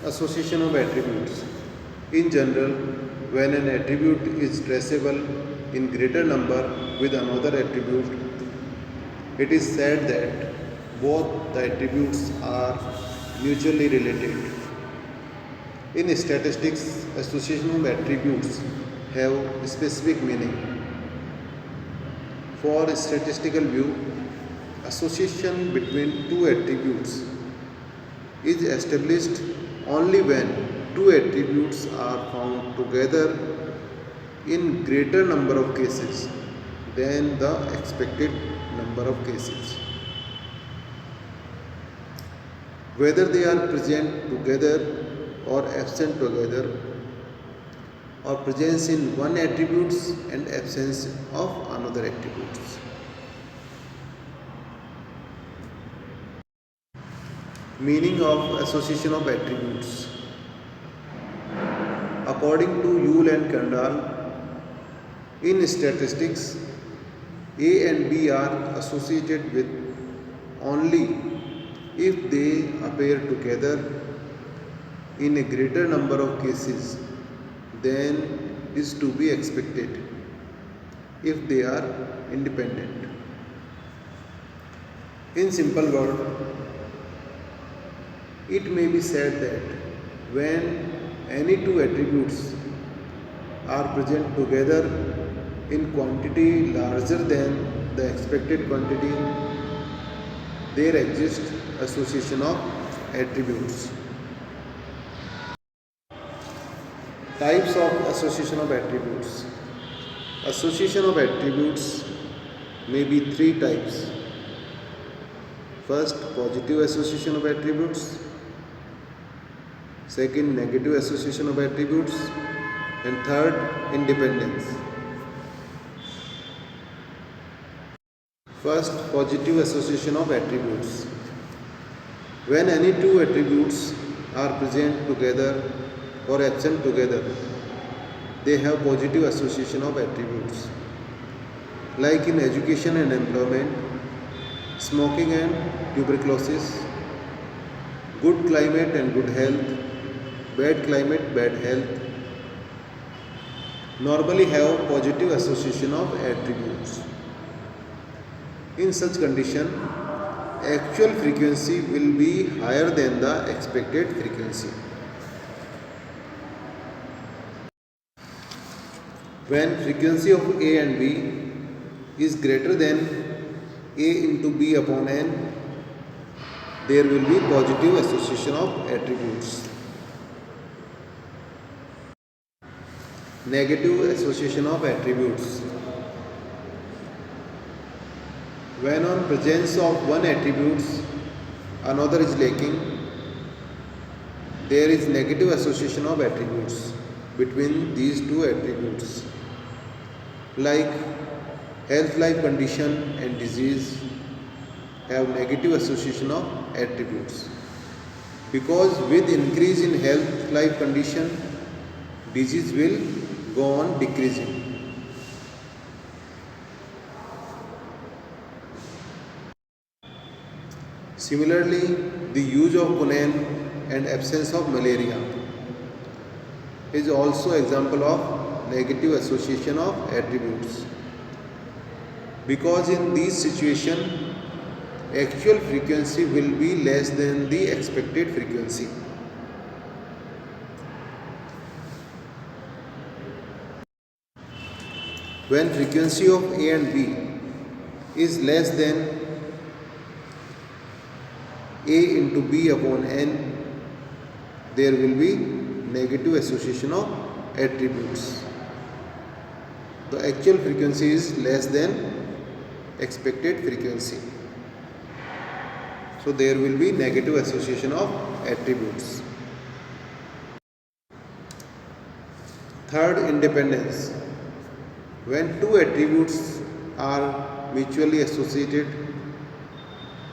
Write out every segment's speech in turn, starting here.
Association of attributes. In general, when an attribute is traceable in greater number with another attribute, it is said that both the attributes are mutually related. In statistics, association of attributes have specific meaning. For statistical view, association between two attributes is established only when two attributes are found together in greater number of cases than the expected number of cases. Whether they are present together or absent together, or presence in one attributes and absence of another attributes. Meaning of association of attributes. According to Yule and Kandal, in statistics, A and B are associated with only if they appear together in a greater number of cases than is to be expected if they are independent. In simple words, it may be said that when any two attributes are present together in quantity larger than the expected quantity, there exists association of attributes. Types of association of attributes. Association of attributes may be three types. First, positive association of attributes. Second, negative association of attributes. And third, independence. First, positive association of attributes. When any two attributes are present together or absent together, they have positive association of attributes. Like in education and employment, smoking and tuberculosis, good climate and good health, bad climate, bad health, normally have positive association of attributes. In such condition, actual frequency will be higher than the expected frequency. When frequency of A and B is greater than A into B upon N, there will be positive association of attributes. Negative association of attributes. When on presence of one attribute, another is lacking, there is negative association of attributes between these two attributes. Like health, life condition and disease have negative association of attributes, because with increase in health, life condition, disease will go on decreasing. Similarly, the use of quinine and absence of malaria is also example of negative association of attributes, because in these situations actual frequency will be less than the expected frequency. When frequency of A and B is less than A into B upon N, there will be negative association of attributes. The actual frequency is less than expected frequency, so there will be negative association of attributes. Third, independence. When two attributes are mutually associated,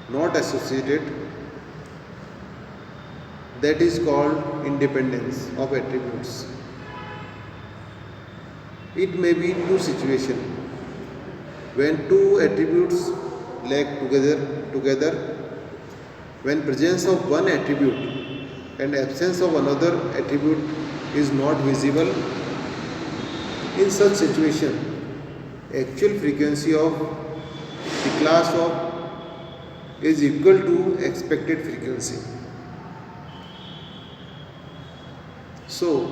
not associated, that is called independence of attributes. It may be two situations. When two attributes lack together, when presence of one attribute and absence of another attribute is not visible. In such situation, actual frequency of the class of is equal to expected frequency. So,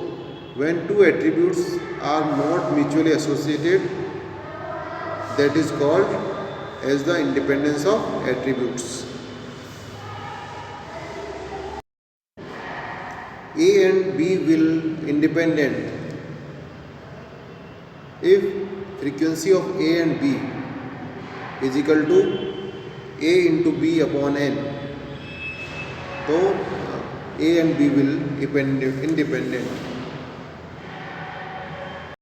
when two attributes are not mutually associated, that is called as the independence of attributes. A and B will independent if frequency of A and B is equal to A into B upon N. So A and B will independent.